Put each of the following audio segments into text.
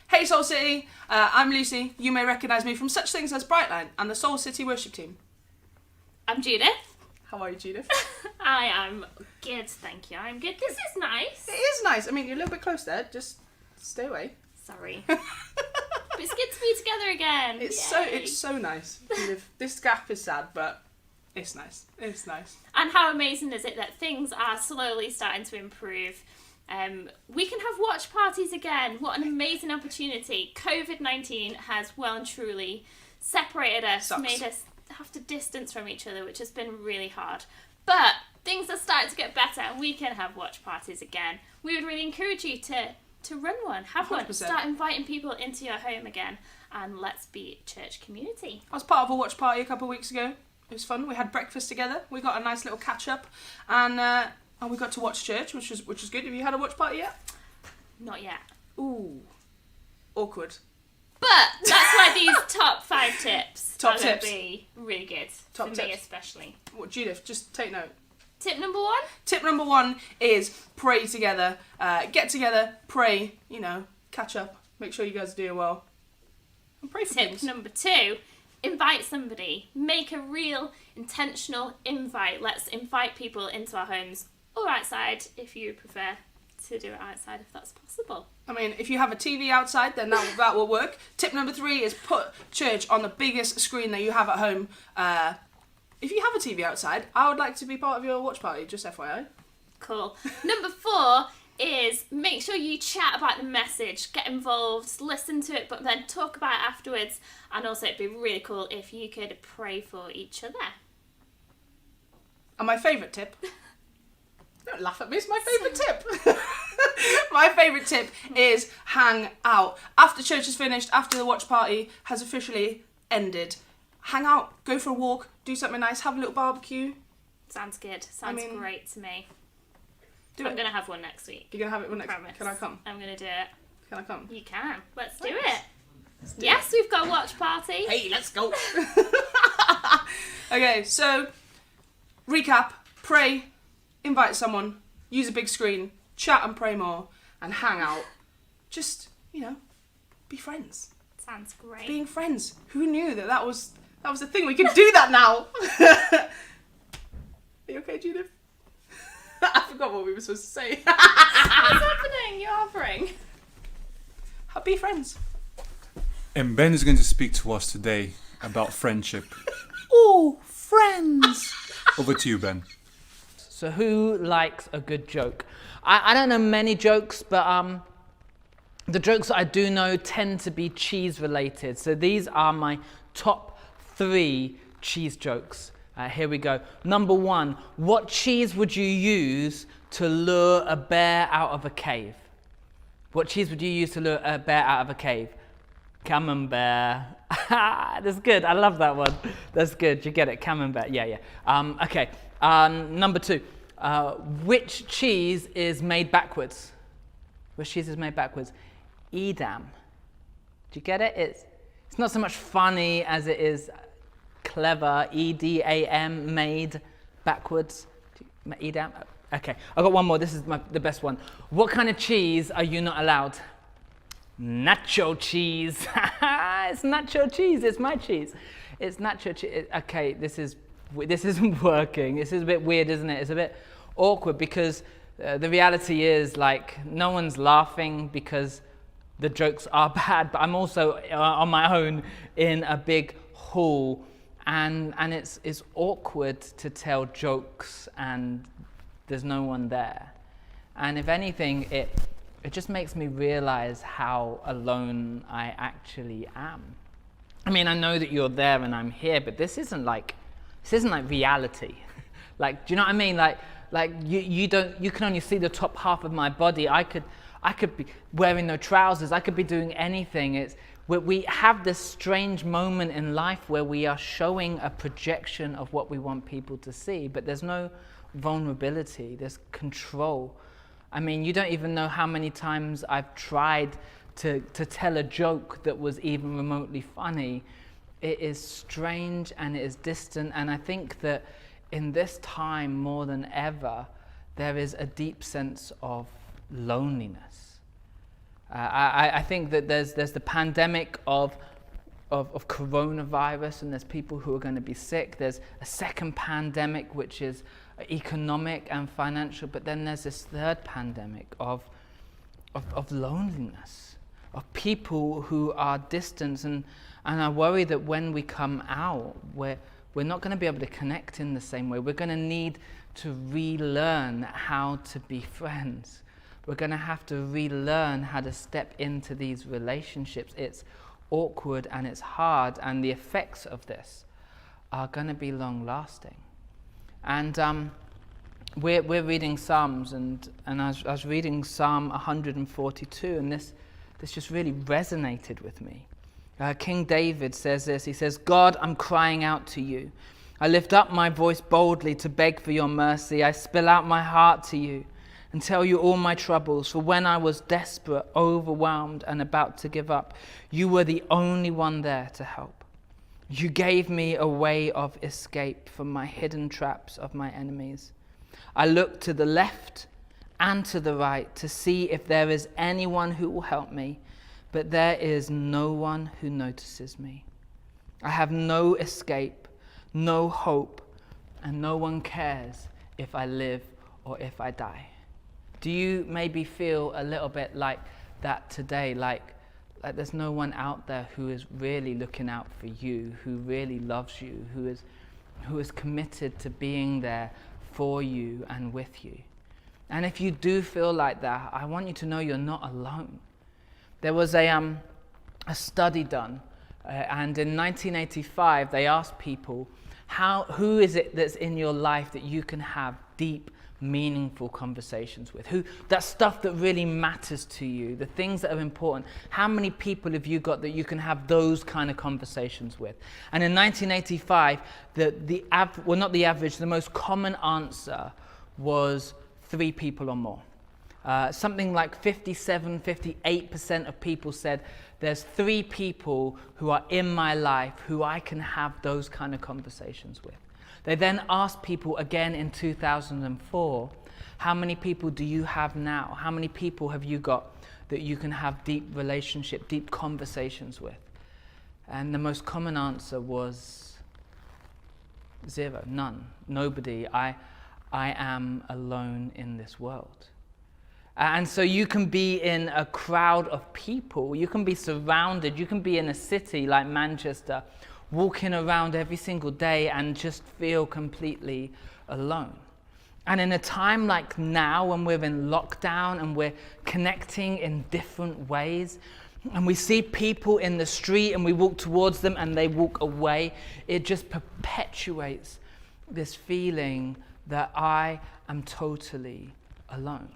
Hey Soul City, I'm Lucy. You may recognise me from such things as Brightline and the Soul City Worship Team. I'm Judith. How are you, Judith? I am good, thank you. I'm good. This is nice. It is nice. I mean, you're a little bit close there. Just stay away. Sorry. But it's good to be together again. It's so nice. Judith, this gap is sad, but it's nice. It's nice. And how amazing is it that things are slowly starting to improve? We can have watch parties again. What an amazing opportunity. COVID-19 has well and truly separated us, made us have to distance from each other, which has been really hard. But things are starting to get better and we can have watch parties again. We would really encourage you to run one, have 100%. One, start inviting people into your home again, and let's be church community. I was part of a watch party a couple of weeks ago. It was fun. We had breakfast together. We got a nice little catch up, and we got to watch church, which was good. Have you had a watch party yet? Not yet. Ooh, awkward. But that's why these top 5 tips Top are going tips. to be really good. Top for me tips. especially. What, Judith, just take note. Tip number 1. Tip number 1 is pray together. Get together, pray, catch up. Make sure you guys are doing well. And pray for Tip things. number 2, invite somebody. Make a real intentional invite. Let's invite people into our homes or outside if you prefer to do it outside if that's possible. I mean, if you have a TV outside, then that will work. Tip number 3 is put church on the biggest screen that you have at home. If you have a TV outside, I would like to be part of your watch party, just FYI. Cool. Number 4 is make sure you chat about the message, get involved, listen to it, but then talk about it afterwards. And also it'd be really cool if you could pray for each other. And my favourite tip... Don't laugh at me, it's my favourite tip. My favourite tip is hang out. After church is finished, after the watch party has officially ended, hang out, go for a walk, do something nice, have a little barbecue. Sounds good. Sounds great to me. I'm going to have one next week. You're going to have it one next Promise. week? Can I come? I'm going to do it. Can I come? You can. Let's do it. Yes, we've got a watch party. Hey, let's go. Okay, so recap, pray, invite someone, use a big screen, chat and pray more, and hang out. Just, be friends. Sounds great. Being friends. Who knew that was a thing? We could do that now. Are you okay, Judith? I forgot what we were supposed to say. What's happening? You're hovering. Be friends. And Ben is going to speak to us today about friendship. Oh, friends! Over to you, Ben. So who likes a good joke? I don't know many jokes, but the jokes I do know tend to be cheese related. So these are my top 3 cheese jokes. Here we go. Number 1, what cheese would you use to lure a bear out of a cave? What cheese would you use to lure a bear out of a cave? Camembert. That's good. I love that one. That's good. You get it. Camembert. Yeah. Okay. Number 2. Which cheese is made backwards? Which cheese is made backwards? Edam. Do you get it? It's not so much funny as it is clever. EDAM, made backwards. Edam. Okay. I got one more. This is the best one. What kind of cheese are you not allowed? Nacho cheese. It's nacho cheese. It's my cheese. It's nacho cheese. Okay, this isn't working. This is a bit weird, isn't it? It's a bit awkward because the reality is no one's laughing because the jokes are bad. But I'm also on my own in a big hall, and it's awkward to tell jokes and there's no one there. And if anything, it just makes me realize how alone I actually am. I mean, I know that you're there and I'm here, but this isn't like reality. Do you know what I mean? You can only see the top half of my body. I could be wearing no trousers. I could be doing anything. We have this strange moment in life where we are showing a projection of what we want people to see, but there's no vulnerability. There's control. I mean, you don't even know how many times I've tried to tell a joke that was even remotely funny. It is strange and it is distant, and I think that in this time more than ever, there is a deep sense of loneliness. I think that there's the pandemic of coronavirus, and there's people who are going to be sick. There's a second pandemic, which is economic and financial, but then there's this third pandemic of loneliness, of people who are distant, and I worry that when we come out, we're not going to be able to connect in the same way. We're going to need to relearn how to be friends. We're going to have to relearn how to step into these relationships. It's awkward and it's hard, and the effects of this are going to be long-lasting. And we're reading Psalms, and I was reading Psalm 142, and this just really resonated with me. King David says this. He says, "God, I'm crying out to you. I lift up my voice boldly to beg for your mercy. I spill out my heart to you and tell you all my troubles, for when I was desperate, overwhelmed, and about to give up, you were the only one there to help. You gave me a way of escape from my hidden traps of my enemies. I looked to the left and to the right to see if there is anyone who will help me, but there is no one who notices me. I have no escape, no hope, and no one cares if I live or if I die. Do you maybe feel a little bit like that today, like there's no one out there who is really looking out for you, who really loves you, who is committed to being there for you and with you? And if you do feel like that, I want you to know you're not alone. There was a study done, and in 1985 they asked people, who is it that's in your life that you can have deep, meaningful conversations with? That stuff that really matters to you, the things that are important. How many people have you got that you can have those kind of conversations with? And in 1985, the most common answer was 3 people or more. Something like 58% of people said there's 3 people who are in my life who I can have those kind of conversations with. They then asked people again in 2004, how many people do you have now? How many people have you got that you can have deep relationship, deep conversations with? And the most common answer was 0, none, nobody. I am alone in this world. And so you can be in a crowd of people, you can be surrounded, you can be in a city like Manchester, walking around every single day and just feel completely alone. And in a time like now, when we're in lockdown and we're connecting in different ways, and we see people in the street and we walk towards them and they walk away, it just perpetuates this feeling that I am totally alone.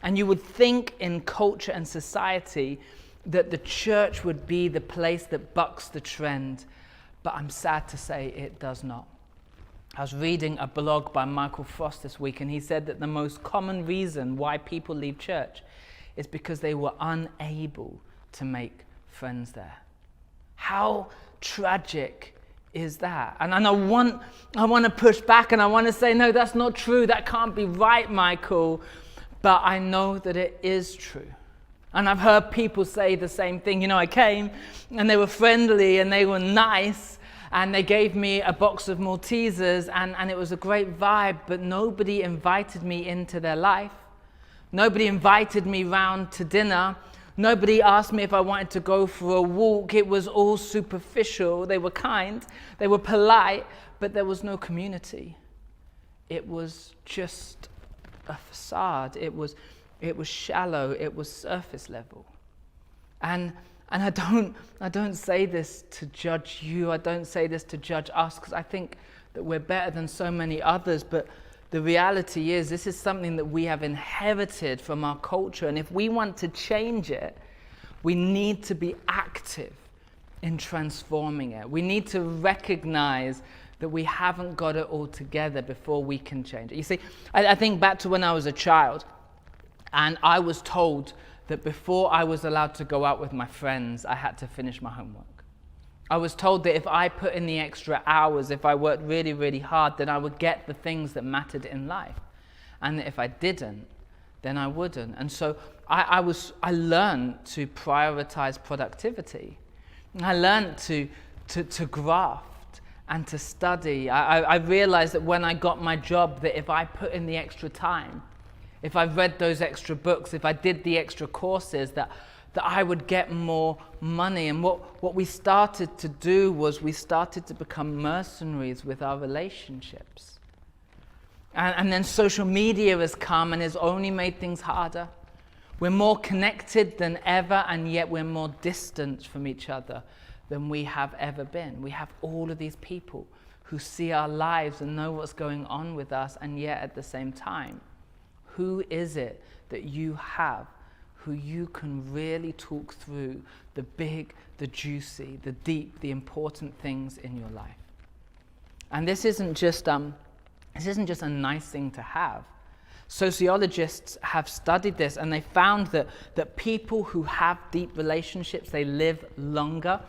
And you would think in culture and society that the church would be the place that bucks the trend, but I'm sad to say it does not. I was reading a blog by Michael Frost this week, and he said that the most common reason why people leave church is because they were unable to make friends there. How tragic is that? And I want to push back, and I want to say, no, that's not true. That can't be right, Michael. But I know that it is true. And I've heard people say the same thing. You know, I came and they were friendly and they were nice and they gave me a box of Maltesers and it was a great vibe, but nobody invited me into their life. Nobody invited me round to dinner. Nobody asked me if I wanted to go for a walk. It was all superficial. They were kind, they were polite, but there was no community. It was just a facade. It was shallow. It was surface level. And I don't say this to judge you. I don't say this to judge us, because I think that we're better than so many others. But the reality is, this is something that we have inherited from our culture. And if we want to change it, we need to be active in transforming it. We need to recognize that we haven't got it all together before we can change it. You see, I think back to when I was a child, and I was told that before I was allowed to go out with my friends, I had to finish my homework. I was told that if I put in the extra hours, if I worked really, really hard, then I would get the things that mattered in life. And that if I didn't, then I wouldn't. And so I learned to prioritize productivity. I learned to graft and to study. I realized that when I got my job, that if I put in the extra time, if I read those extra books, if I did the extra courses, that I would get more money. And what we started to do was we started to become mercenaries with our relationships. And then social media has come and has only made things harder. We're more connected than ever, and yet we're more distant from each other than we have ever been. We have all of these people who see our lives and know what's going on with us, and yet at the same time, who is it that you have who you can really talk through the big, the juicy, the deep, the important things in your life? And this isn't just a nice thing to have. Sociologists have studied this, and they found that people who have deep relationships, they live longer,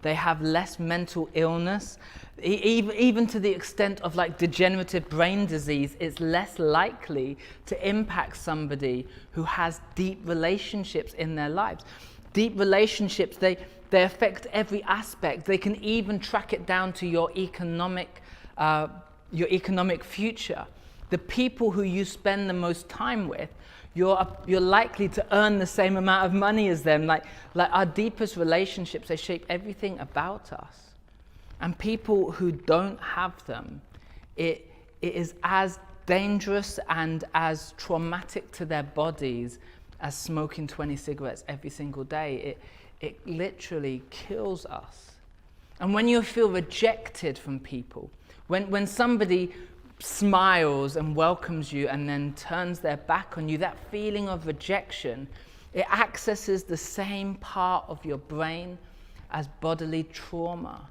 they have less mental illness, even to the extent of like degenerative brain disease. It's less likely to impact somebody who has deep relationships in their lives. Deep relationships, they affect every aspect. They can even track it down to your economic future. The people who you spend the most time with, you're likely to earn the same amount of money as them. Like our deepest relationships, they shape everything about us. And people who don't have them, it is as dangerous and as traumatic to their bodies as smoking 20 cigarettes every single day. It literally kills us. And when you feel rejected from people, when somebody smiles and welcomes you and then turns their back on you, that feeling of rejection, it accesses the same part of your brain as bodily trauma.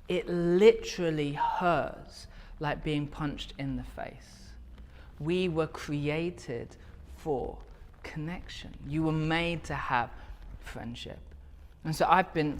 It literally hurts like being punched in the face. We were created for connection. You were made to have friendship. And so I've been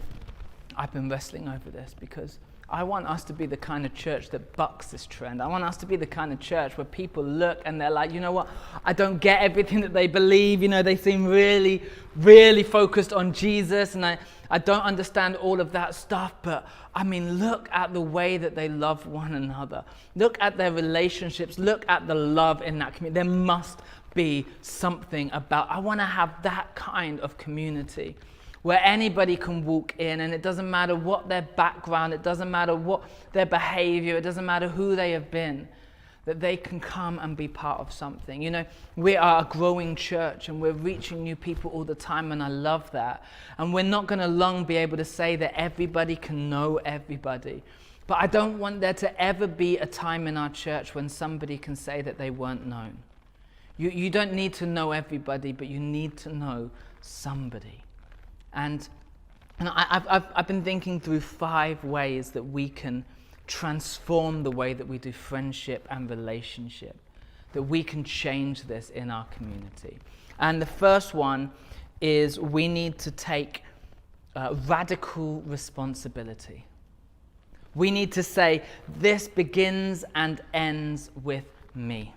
wrestling over this, because I want us to be the kind of church that bucks this trend. I want us to be the kind of church where people look and they're like, you know what, I don't get everything that they believe. You know, they seem really, really focused on Jesus, and I don't understand all of that stuff, but I mean, look at the way that they love one another. Look at their relationships. Look at the love in that community. There must be something about, I want to have that kind of community where anybody can walk in, and it doesn't matter what their background, it doesn't matter what their behavior, it doesn't matter who they have been, that they can come and be part of something. You know, we are a growing church and we're reaching new people all the time, and I love that. And we're not going to long be able to say that everybody can know everybody. But I don't want there to ever be a time in our church when somebody can say that they weren't known. You don't need to know everybody, but you need to know somebody. And I've been thinking through 5 ways that we can transform the way that we do friendship and relationship, that we can change this in our community. And the first one is we need to take radical responsibility. We need to say, this begins and ends with me.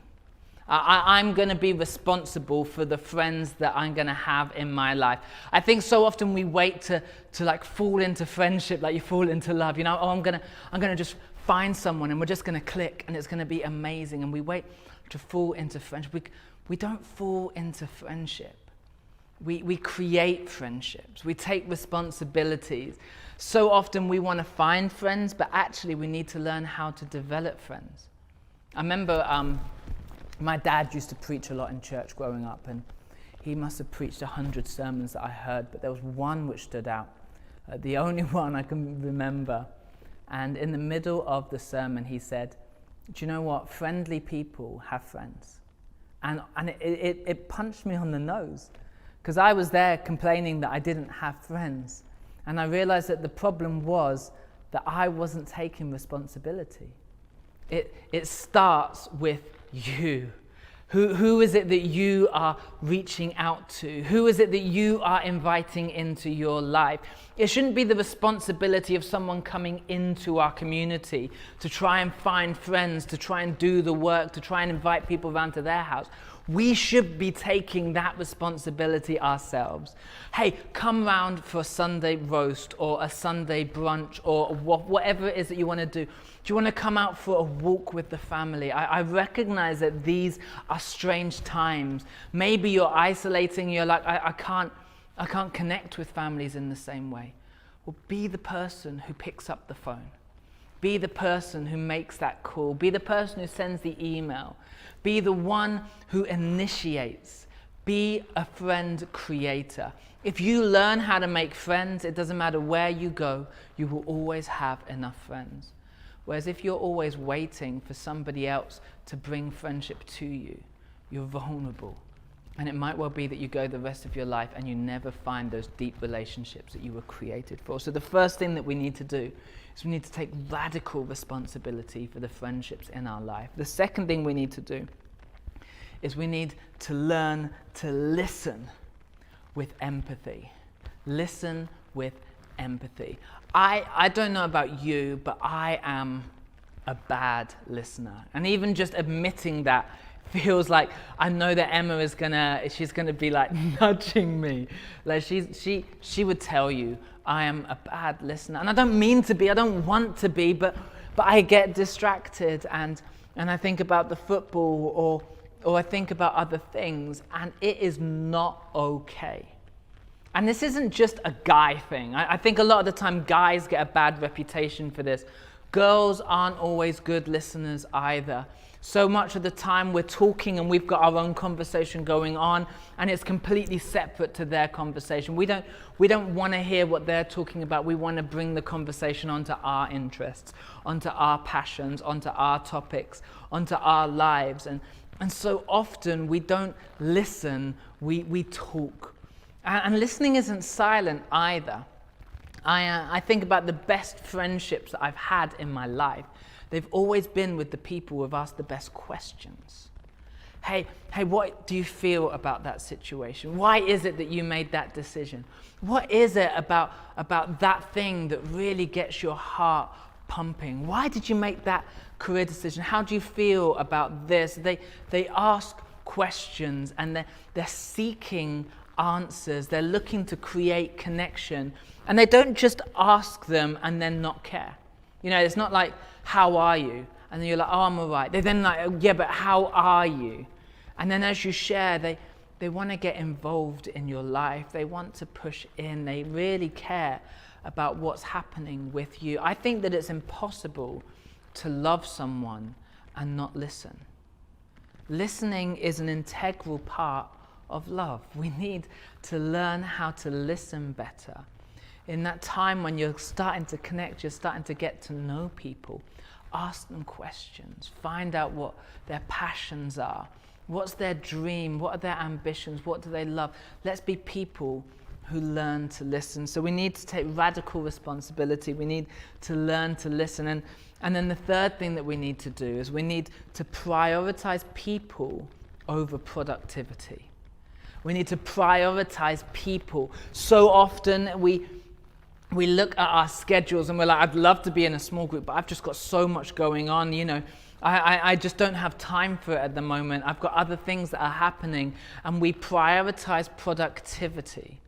I'm going to be responsible for the friends that I'm going to have in my life. I think so often we wait to like fall into friendship like you fall into love. You know, I'm going to just find someone and we're just going to click and it's going to be amazing. And we wait to fall into friendship. We don't fall into friendship. We create friendships. We take responsibilities. So often we want to find friends, but actually we need to learn how to develop friends. I remember my dad used to preach a lot in church growing up, and he must have preached 100 sermons that I heard, but there was one which stood out, the only one I can remember. And in the middle of the sermon, he said, do you know what? Friendly people have friends. And it punched me on the nose, because I was there complaining that I didn't have friends. And I realized that the problem was that I wasn't taking responsibility. It starts with you. Who is it that you are reaching out to? Who is it that you are inviting into your life? It shouldn't be the responsibility of someone coming into our community to try and find friends, to try and do the work, to try and invite people around to their house. We should be taking that responsibility ourselves. Hey, come round for a Sunday roast or a Sunday brunch or whatever it is that you want to do. Do you want to come out for a walk with the family? I recognize that these are strange times. Maybe you're isolating, you're like, I can't connect with families in the same way. Well, be the person who picks up the phone. Be the person who makes that call. Be the person who sends the email. Be the one who initiates. Be a friend creator. If you learn how to make friends, it doesn't matter where you go, you will always have enough friends. Whereas if you're always waiting for somebody else to bring friendship to you, you're vulnerable. And it might well be that you go the rest of your life and you never find those deep relationships that you were created for. So the first thing that we need to do is we need to take radical responsibility for the friendships in our life. The second thing we need to do is we need to learn to listen with empathy. Listen with empathy. I don't know about you, but I am a bad listener. And even just admitting that feels like I know that Emma is she's gonna be like nudging me. Like she would tell you I am a bad listener. And I don't mean to be, I don't want to be, but I get distracted and I think about the football or I think about other things, and it is not okay. And this isn't just a guy thing. I think a lot of the time guys get a bad reputation for this. Girls aren't always good listeners either. So much of the time we're talking and we've got our own conversation going on, and it's completely separate to their conversation. We don't want to hear what they're talking about. We want to bring the conversation onto our interests, onto our passions, onto our topics, onto our lives. And so often we don't listen, we talk. And listening isn't silent either. I think about the best friendships that I've had in my life. They've always been with the people who have asked the best questions. Hey, what do you feel about that situation? Why is it that you made that decision? What is it about that thing that really gets your heart pumping? Why did you make that career decision? How do you feel about this? They ask questions and they're seeking answers. They're looking to create connection. And they don't just ask them and then not care. You know, it's not like, how are you? And then you're like, oh, I'm all right. They're then like, oh, yeah, but how are you? And then as you share, they want to get involved in your life. They want to push in. They really care about what's happening with you. I think that it's impossible to love someone and not listen. Listening is an integral part of love. We need to learn how to listen better. In that time when you're starting to connect, you're starting to get to know people, ask them questions, find out what their passions are, what's their dream, what are their ambitions, what do they love. Let's be people who learn to listen. So we need to take radical responsibility. We need to learn to listen. And then the third thing that we need to do is we need to prioritize people over productivity. We need to prioritize people. So often we look at our schedules and we're like, I'd love to be in a small group, but I've just got so much going on, you know. I just don't have time for it at the moment. I've got other things that are happening. And we prioritize productivity.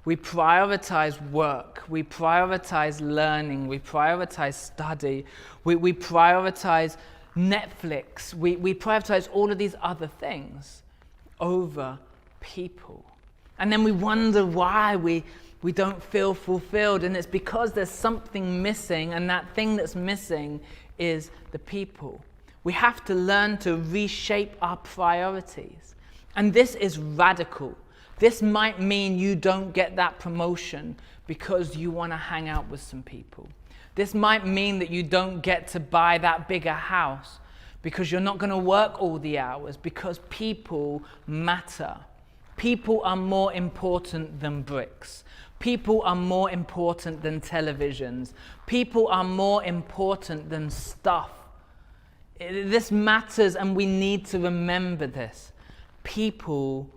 We prioritize work. We prioritize learning. We prioritize study. We prioritize Netflix. We prioritize all of these other things over people. And then we wonder why we don't feel fulfilled, and it's because there's something missing, and that thing that's missing is the people. We have to learn to reshape our priorities. And this is radical. This might mean you don't get that promotion because you want to hang out with some people. This might mean that you don't get to buy that bigger house because you're not going to work all the hours, because people matter. People are more important than bricks. People are more important than televisions. People are more important than stuff. This matters, and we need to remember this. People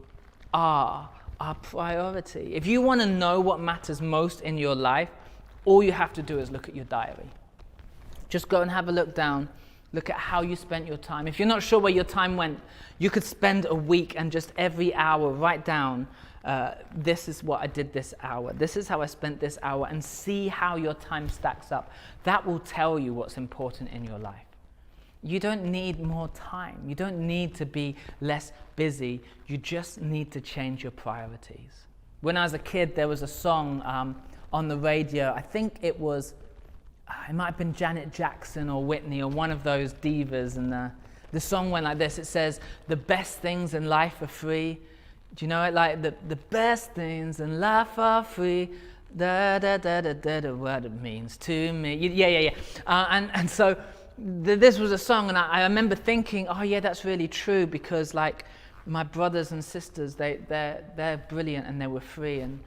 are our priority. If you want to know what matters most in your life, all you have to do is look at your diary. Just go and have a look down. Look at how you spent your time. If you're not sure where your time went, you could spend a week and just every hour write down, this is what I did this hour. This is how I spent this hour, and see how your time stacks up. That will tell you what's important in your life. You don't need more time. You don't need to be less busy. You just need to change your priorities. When I was a kid, there was a song on the radio. I think it might have been Janet Jackson or Whitney or one of those divas, and the song went like this. It says, "The best things in life are free." Do you know it? Like, the best things in life are free. Da da da da da da. What it means to me. Yeah. And so this was a song, and I remember thinking, oh yeah, that's really true, because like my brothers and sisters, they're brilliant, and they were free, and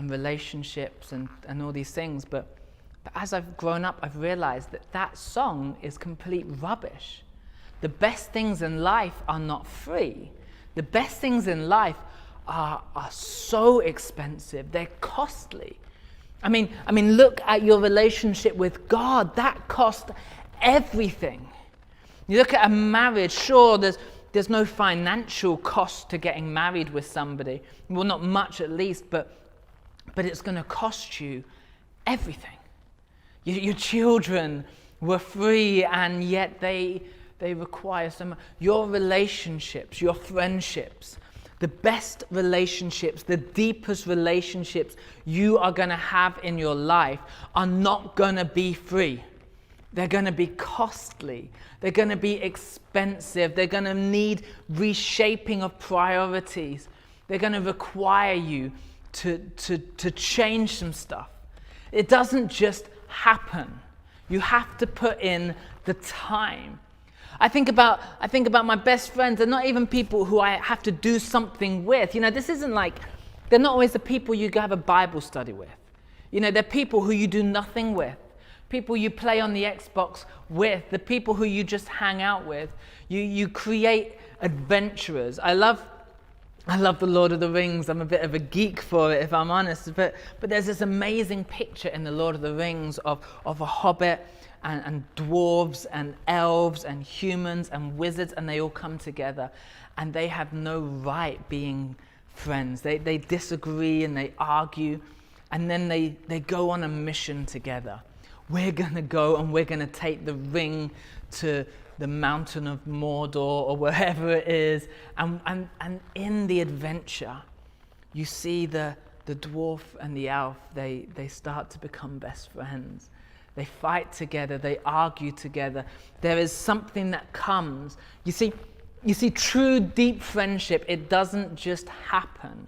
relationships and all these things. But as I've grown up, I've realized that song is complete rubbish. the best things in life are not free. The best things in life are so expensive. They're costly. I mean, look at your relationship with God. That cost everything. You look at a marriage, sure, there's no financial cost to getting married with somebody. Well, not much at least, but it's going to cost you everything. Your children were free, and yet they require so much. Your relationships, your friendships, the best relationships, the deepest relationships you are going to have in your life are not going to be free. They're going to be costly. They're going to be expensive. They're going to need reshaping of priorities. They're going to require you to change some stuff. It doesn't just happen. You have to put in the time. I think about my best friends. They're not even people who I have to do something with. This isn't like, they're not always the people you have a Bible study with. They're people who you do nothing with. People you play on the Xbox with. The people who you just hang out with. You create adventurers. I love the Lord of the Rings. I'm a bit of a geek for it, if I'm honest. But there's this amazing picture in the Lord of the Rings of a hobbit and dwarves and elves and humans and wizards, and they all come together, and they have no right being friends. They disagree and they argue, and then they go on a mission together. We're going to go and we're going to take the ring to the mountain of Mordor or wherever it is. And in the adventure, you see the dwarf and the elf, they start to become best friends. They fight together, they argue together. There is something that comes. You see, true deep friendship, it doesn't just happen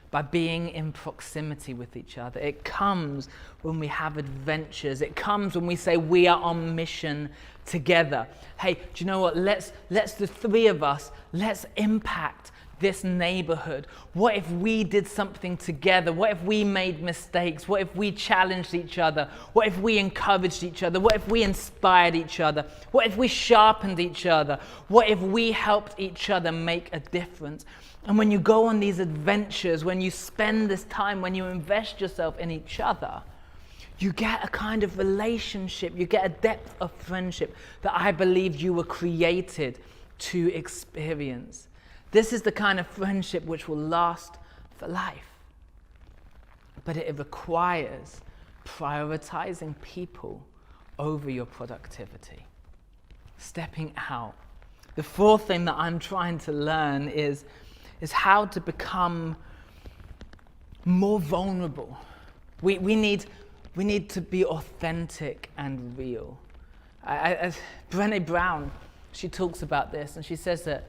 by being in proximity with each other. It comes when we have adventures. It comes when we say we are on mission together. Hey, do you know what? Let's the three of us, let's impact this neighborhood. What if we did something together? What if we made mistakes? What if we challenged each other? What if we encouraged each other? What if we inspired each other? What if we sharpened each other? What if we helped each other make a difference? And when you go on these adventures, when you spend this time, when you invest yourself in each other, you get a kind of relationship, you get a depth of friendship that I believe you were created to experience. This is the kind of friendship which will last for life. But it requires prioritizing people over your productivity. Stepping out. The fourth thing that I'm trying to learn is how to become more vulnerable. We need to be authentic and real. Brené Brown, she talks about this, and she says that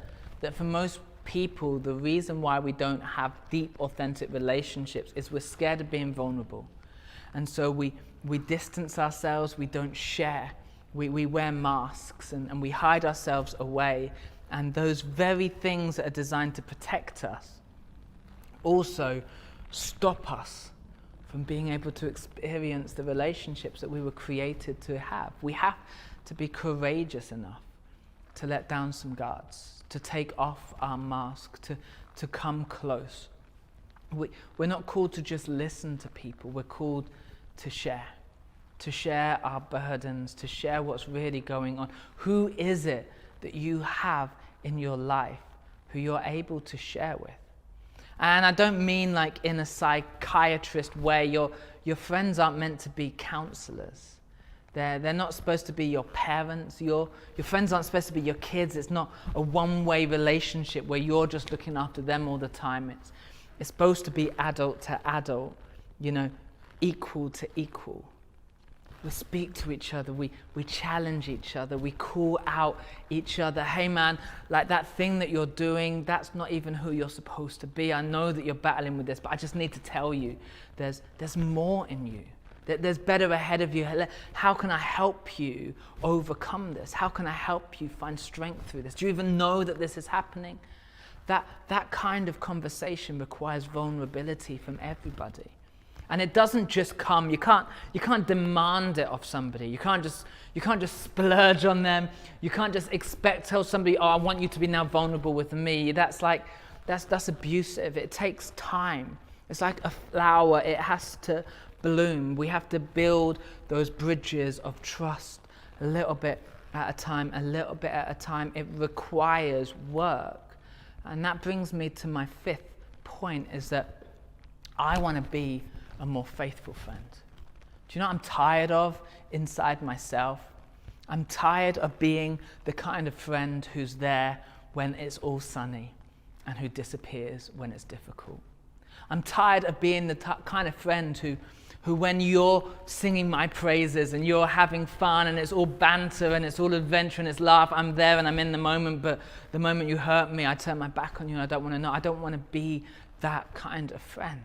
for most people, the reason why we don't have deep, authentic relationships is we're scared of being vulnerable. And so we distance ourselves, we don't share, we wear masks, and we hide ourselves away. And those very things that are designed to protect us also stop us from being able to experience the relationships that we were created to have. We have to be courageous enough to let down some guards, to take off our mask, to come close. We're not called to just listen to people. We're called to share our burdens, to share what's really going on. Who is it that you have in your life who you're able to share with? And I don't mean like in a psychiatrist way. Your friends aren't meant to be counselors. They're not supposed to be your parents. Your friends aren't supposed to be your kids. It's not a one-way relationship where you're just looking after them all the time. It's supposed to be adult to adult, equal to equal. We speak to each other, we challenge each other, we call out each other. Hey man, like that thing that you're doing, that's not even who you're supposed to be. I know that you're battling with this, but I just need to tell you, there's more in you. There's better ahead of you. How can I help you overcome this? How can I help you find strength through this? Do you even know that this is happening? That kind of conversation requires vulnerability from everybody. And it doesn't just come, you can't demand it of somebody. You can't just splurge on them. You can't just tell somebody, oh, I want you to be now vulnerable with me. That's abusive. It takes time. It's like a flower, it has to bloom. We have to build those bridges of trust a little bit at a time, a little bit at a time. It requires work. And that brings me to my fifth point, is that I want to be a more faithful friend. Do you know what I'm tired of inside myself? I'm tired of being the kind of friend who's there when it's all sunny and who disappears when it's difficult. I'm tired of being the kind of friend who when you're singing my praises and you're having fun and it's all banter and it's all adventure and it's laugh, I'm there and I'm in the moment, but the moment you hurt me, I turn my back on you and I don't want to know. I don't want to be that kind of friend.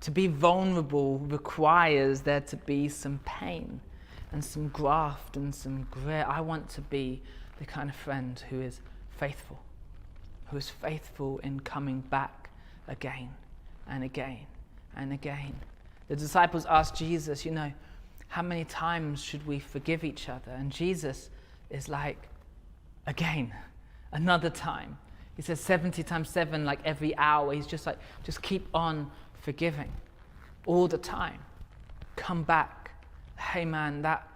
To be vulnerable requires there to be some pain and some graft and some grit. I want to be the kind of friend who is faithful in coming back again and again and again. The disciples asked Jesus, how many times should we forgive each other? And Jesus is like, again, another time. He says 70 times 7, like every hour. He's just like, just keep on forgiving all the time. Come back. Hey man, that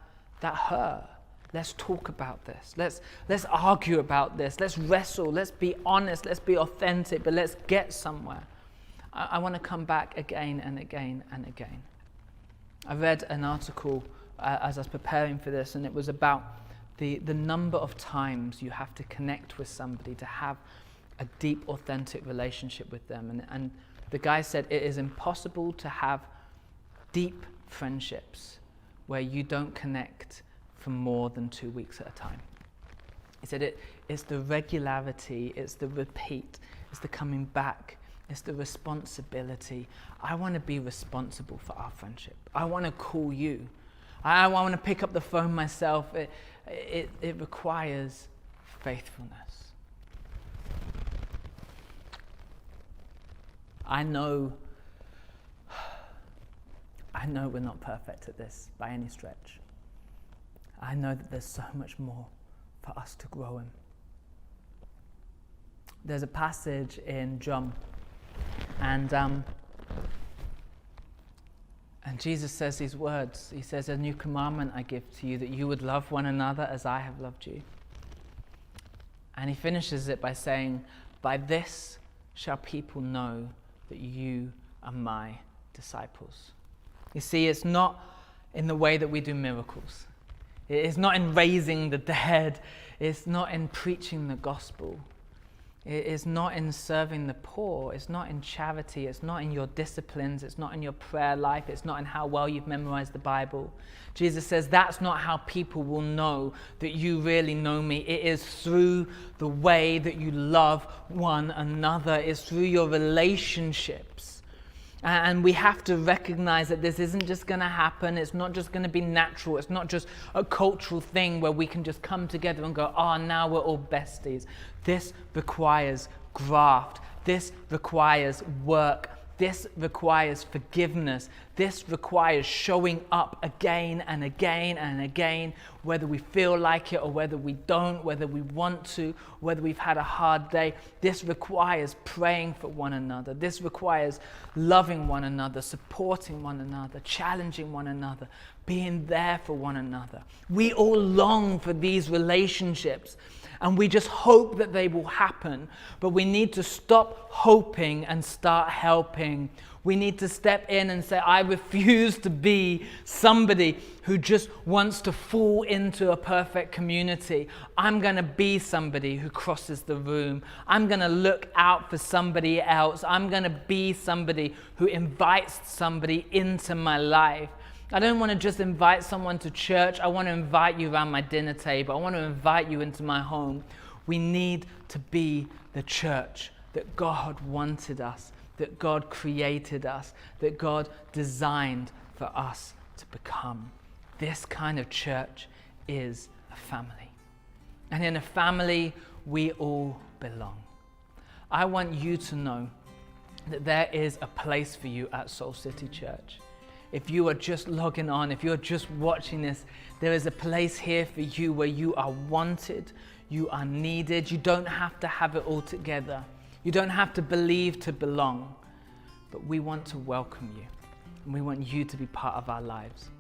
hurt. Let's talk about this. Let's argue about this. Let's wrestle. Let's be honest. Let's be authentic, but let's get somewhere. I want to come back again and again and again. I read an article as I was preparing for this, and it was about the number of times you have to connect with somebody to have a deep, authentic relationship with them. And the guy said it is impossible to have deep friendships where you don't connect for more than 2 weeks at a time. He said it's the regularity, it's the repeat, it's the coming back, it's the responsibility. I want to be responsible for our friendship. I want to call you. I want to pick up the phone myself. It requires faithfulness. I know we're not perfect at this by any stretch. I know that there's so much more for us to grow in. There's a passage in John, and Jesus says these words. He says, "A new commandment I give to you, that you would love one another as I have loved you." And he finishes it by saying, "By this shall people know that you are my disciples." You see, it's not in the way that we do miracles. It's not in raising the dead. It's not in preaching the gospel. It is not in serving the poor. It's not in charity. It's not in your disciplines. It's not in your prayer life. It's not in how well you've memorized the Bible. Jesus says that's not how people will know that you really know me. It is through the way that you love one another. It's through your relationships. And we have to recognize that this isn't just going to happen. It's not just going to be natural. It's not just a cultural thing where we can just come together and go, oh, now we're all besties. This requires graft. This requires work. This requires forgiveness. This requires showing up again and again and again, whether we feel like it or whether we don't, whether we want to, whether we've had a hard day. This requires praying for one another. This requires loving one another, supporting one another, challenging one another, being there for one another. We all long for these relationships, and we just hope that they will happen. But we need to stop hoping and start helping. We need to step in and say, I refuse to be somebody who just wants to fall into a perfect community. I'm going to be somebody who crosses the room. I'm going to look out for somebody else. I'm going to be somebody who invites somebody into my life. I don't want to just invite someone to church. I want to invite you around my dinner table. I want to invite you into my home. We need to be the church that God wanted us, that God created us, that God designed for us to become. This kind of church is a family. And in a family, we all belong. I want you to know that there is a place for you at Soul City Church. If you are just logging on, if you're just watching this, there is a place here for you where you are wanted, you are needed. You don't have to have it all together. You don't have to believe to belong. But we want to welcome you, and we want you to be part of our lives.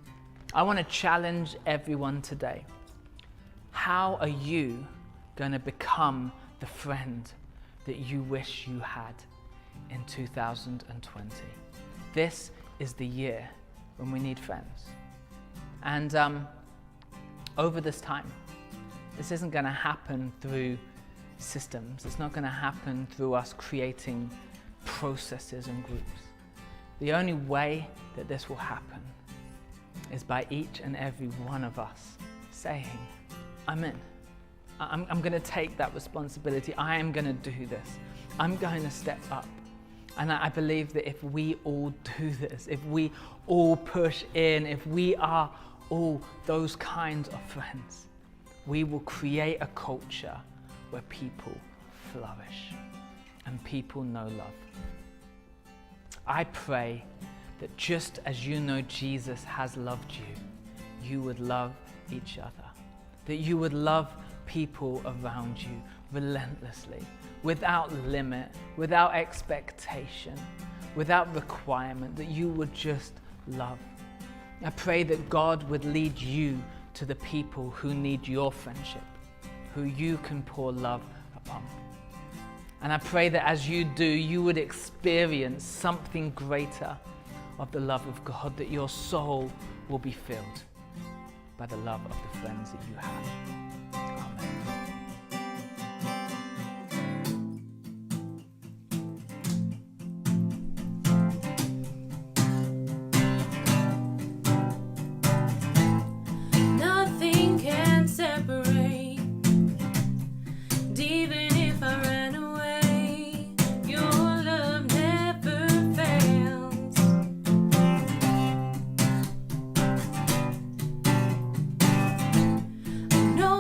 I want to challenge everyone today. How are you going to become the friend that you wish you had in 2020? This is the year when we need friends. And over this time, this isn't going to happen through systems. It's not going to happen through us creating processes and groups. The only way that this will happen is by each and every one of us saying, I'm in. I'm going to take that responsibility. I am going to do this. I'm going to step up. And I believe that if we all do this, if we all push in, if we are all those kinds of friends, we will create a culture where people flourish and people know love. I pray that just as you know Jesus has loved you, you would love each other, that you would love people around you relentlessly, without limit, without expectation, without requirement, that you would just love. I pray that God would lead you to the people who need your friendship, who you can pour love upon. And I pray that as you do, you would experience something greater of the love of God, that your soul will be filled by the love of the friends that you have. Amen. Nothing can separate, even if I ran away. Your love never fails. I know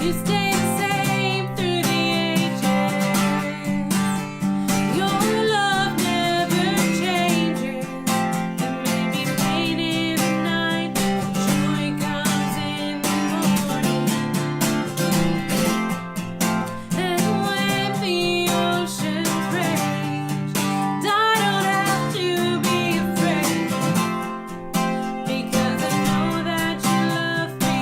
You stay the same through the ages. Your love never changes. There may be pain in the night, joy comes in the morning. And when the oceans rage, I don't have to be afraid, because I know that you love me.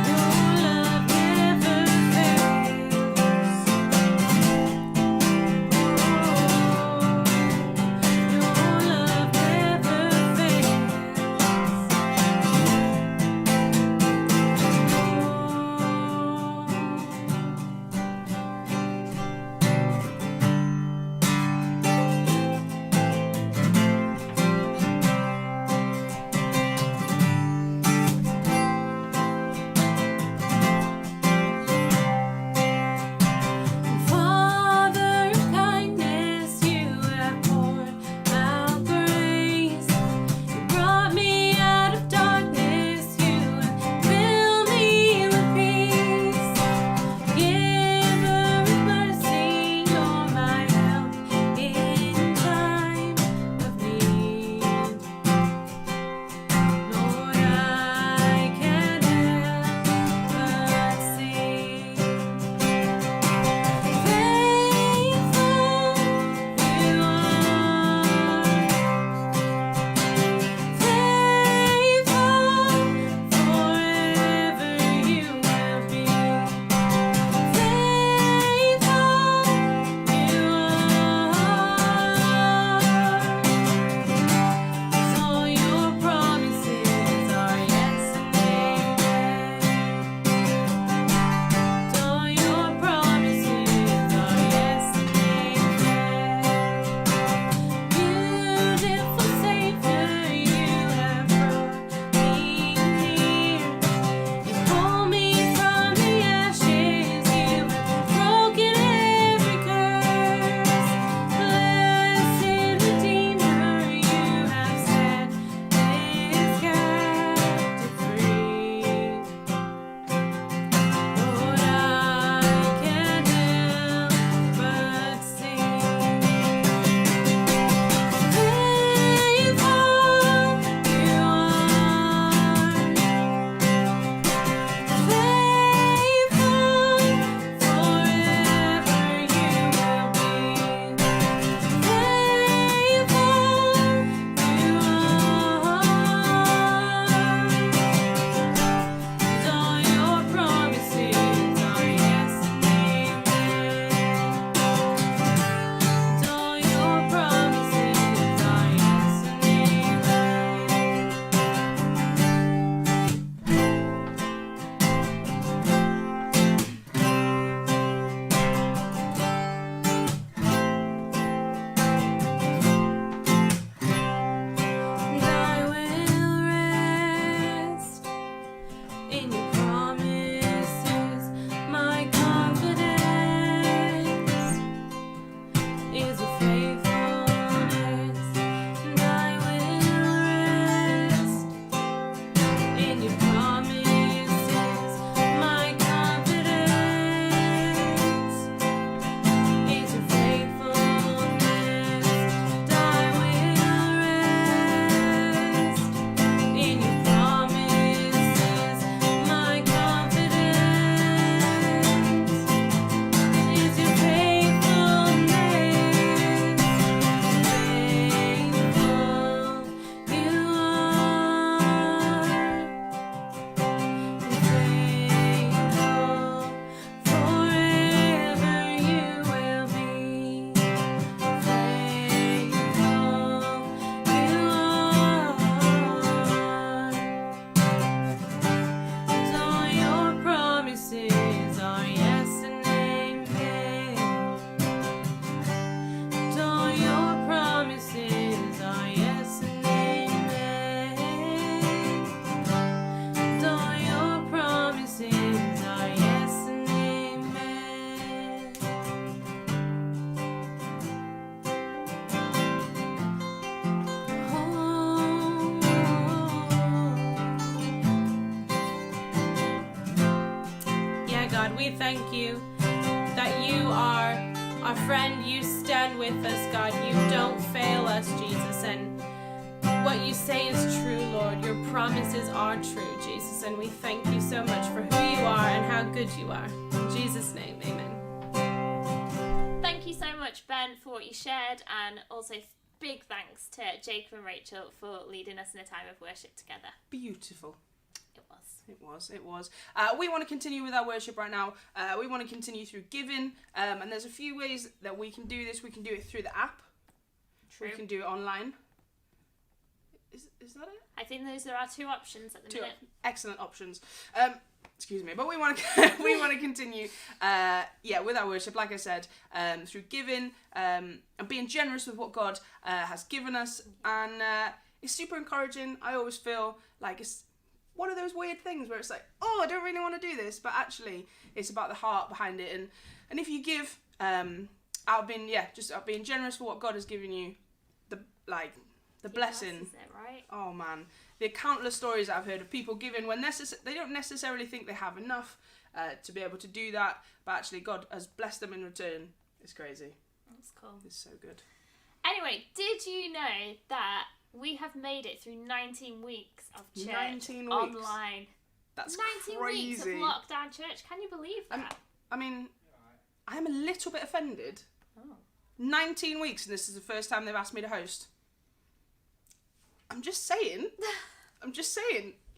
Your God, we thank you that you are our friend. You stand with us, God. You don't fail us, Jesus. And what you say is true, Lord. Your promises are true, Jesus. And we thank you so much for who you are and how good you are. In Jesus' name, amen. Thank you so much, Ben, for what you shared, and also big thanks to Jacob and Rachel for leading us in a time of worship together. Beautiful. It was. It was. We want to continue with our worship right now. We want to continue through giving, and there's a few ways that we can do this. We can do it through the app. True. We can do it online. Is that it? I think those are our two options at the minute. Excellent options. Excuse me, but we want to we want to continue, with our worship. Like I said, through giving and being generous with what God has given us, and it's super encouraging. I always feel like it's one of those weird things where it's like, oh, I don't really want to do this, but actually, it's about the heart behind it, and if you give out of being generous for what God has given you, the blessing. Is it right? Oh man, the countless stories that I've heard of people giving when they don't necessarily think they have enough to be able to do that, but actually God has blessed them in return. It's crazy. That's cool. It's so good. Anyway, did you know that we have made it through 19 weeks of church 19 weeks. online? That's 19 crazy. weeks of lockdown church. Can you believe that? I mean, I'm a little bit offended. Oh. 19 weeks, and this is the first time they've asked me to host. I'm just saying. A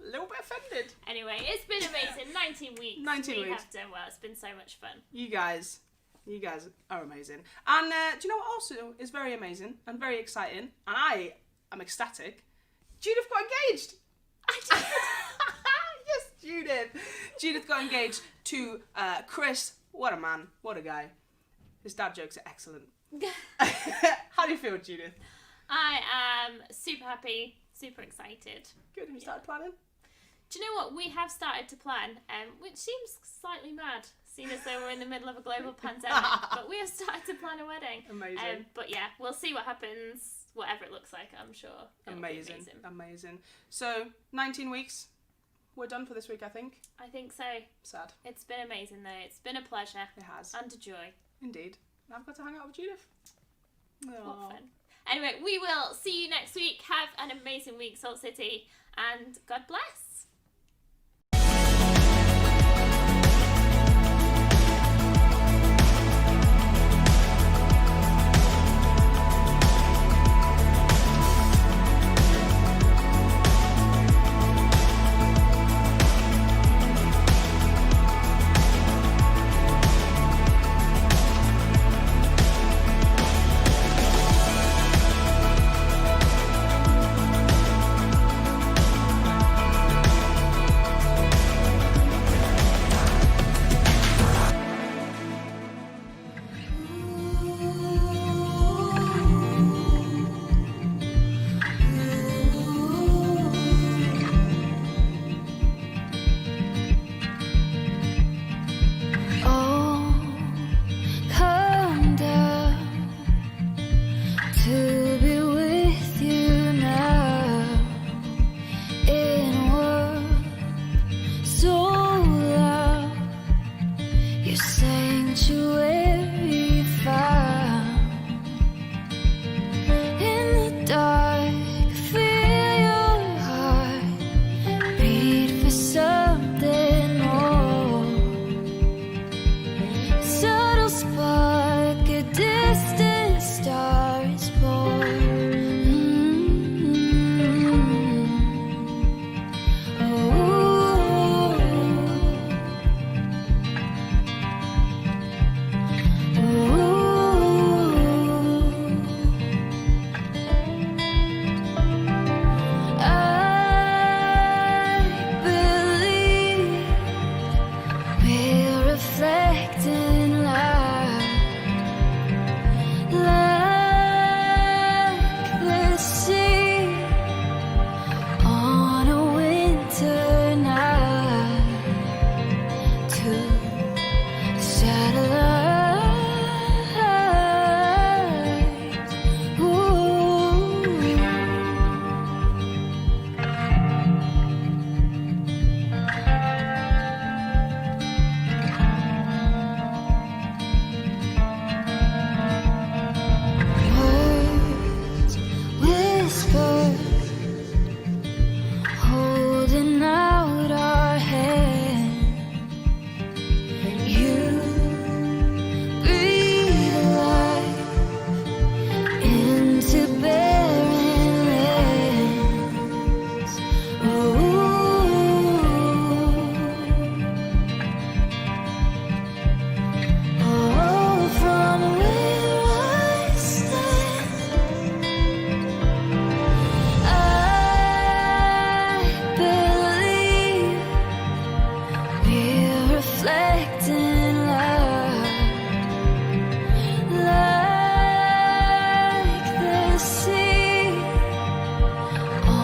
little bit offended. Anyway, it's been amazing. 19 weeks. 19 we weeks. have done well. It's been so much fun. You guys are amazing. And do you know what also is very amazing and very exciting? And I am ecstatic. Judith got engaged. I did. Yes, Judith. Judith got engaged to Chris. What a man. What a guy. His dad jokes are excellent. How do you feel, Judith? I am super happy, super excited. Good. Have you started planning? Do you know what? We have started to plan, which seems slightly mad, seeing as though we're in the middle of a global pandemic. But we have started to plan a wedding. Amazing. But yeah, we'll see what happens. Whatever it looks like, I'm sure. It'll be Amazing. So, 19 weeks. We're done for this week, I think. I think so. Sad. It's been amazing, though. It's been a pleasure. It has. And a joy. Indeed. I've got to hang out with Judith. What Aw. fun. Anyway, we will see you next week. Have an amazing week, Salt City, and God bless.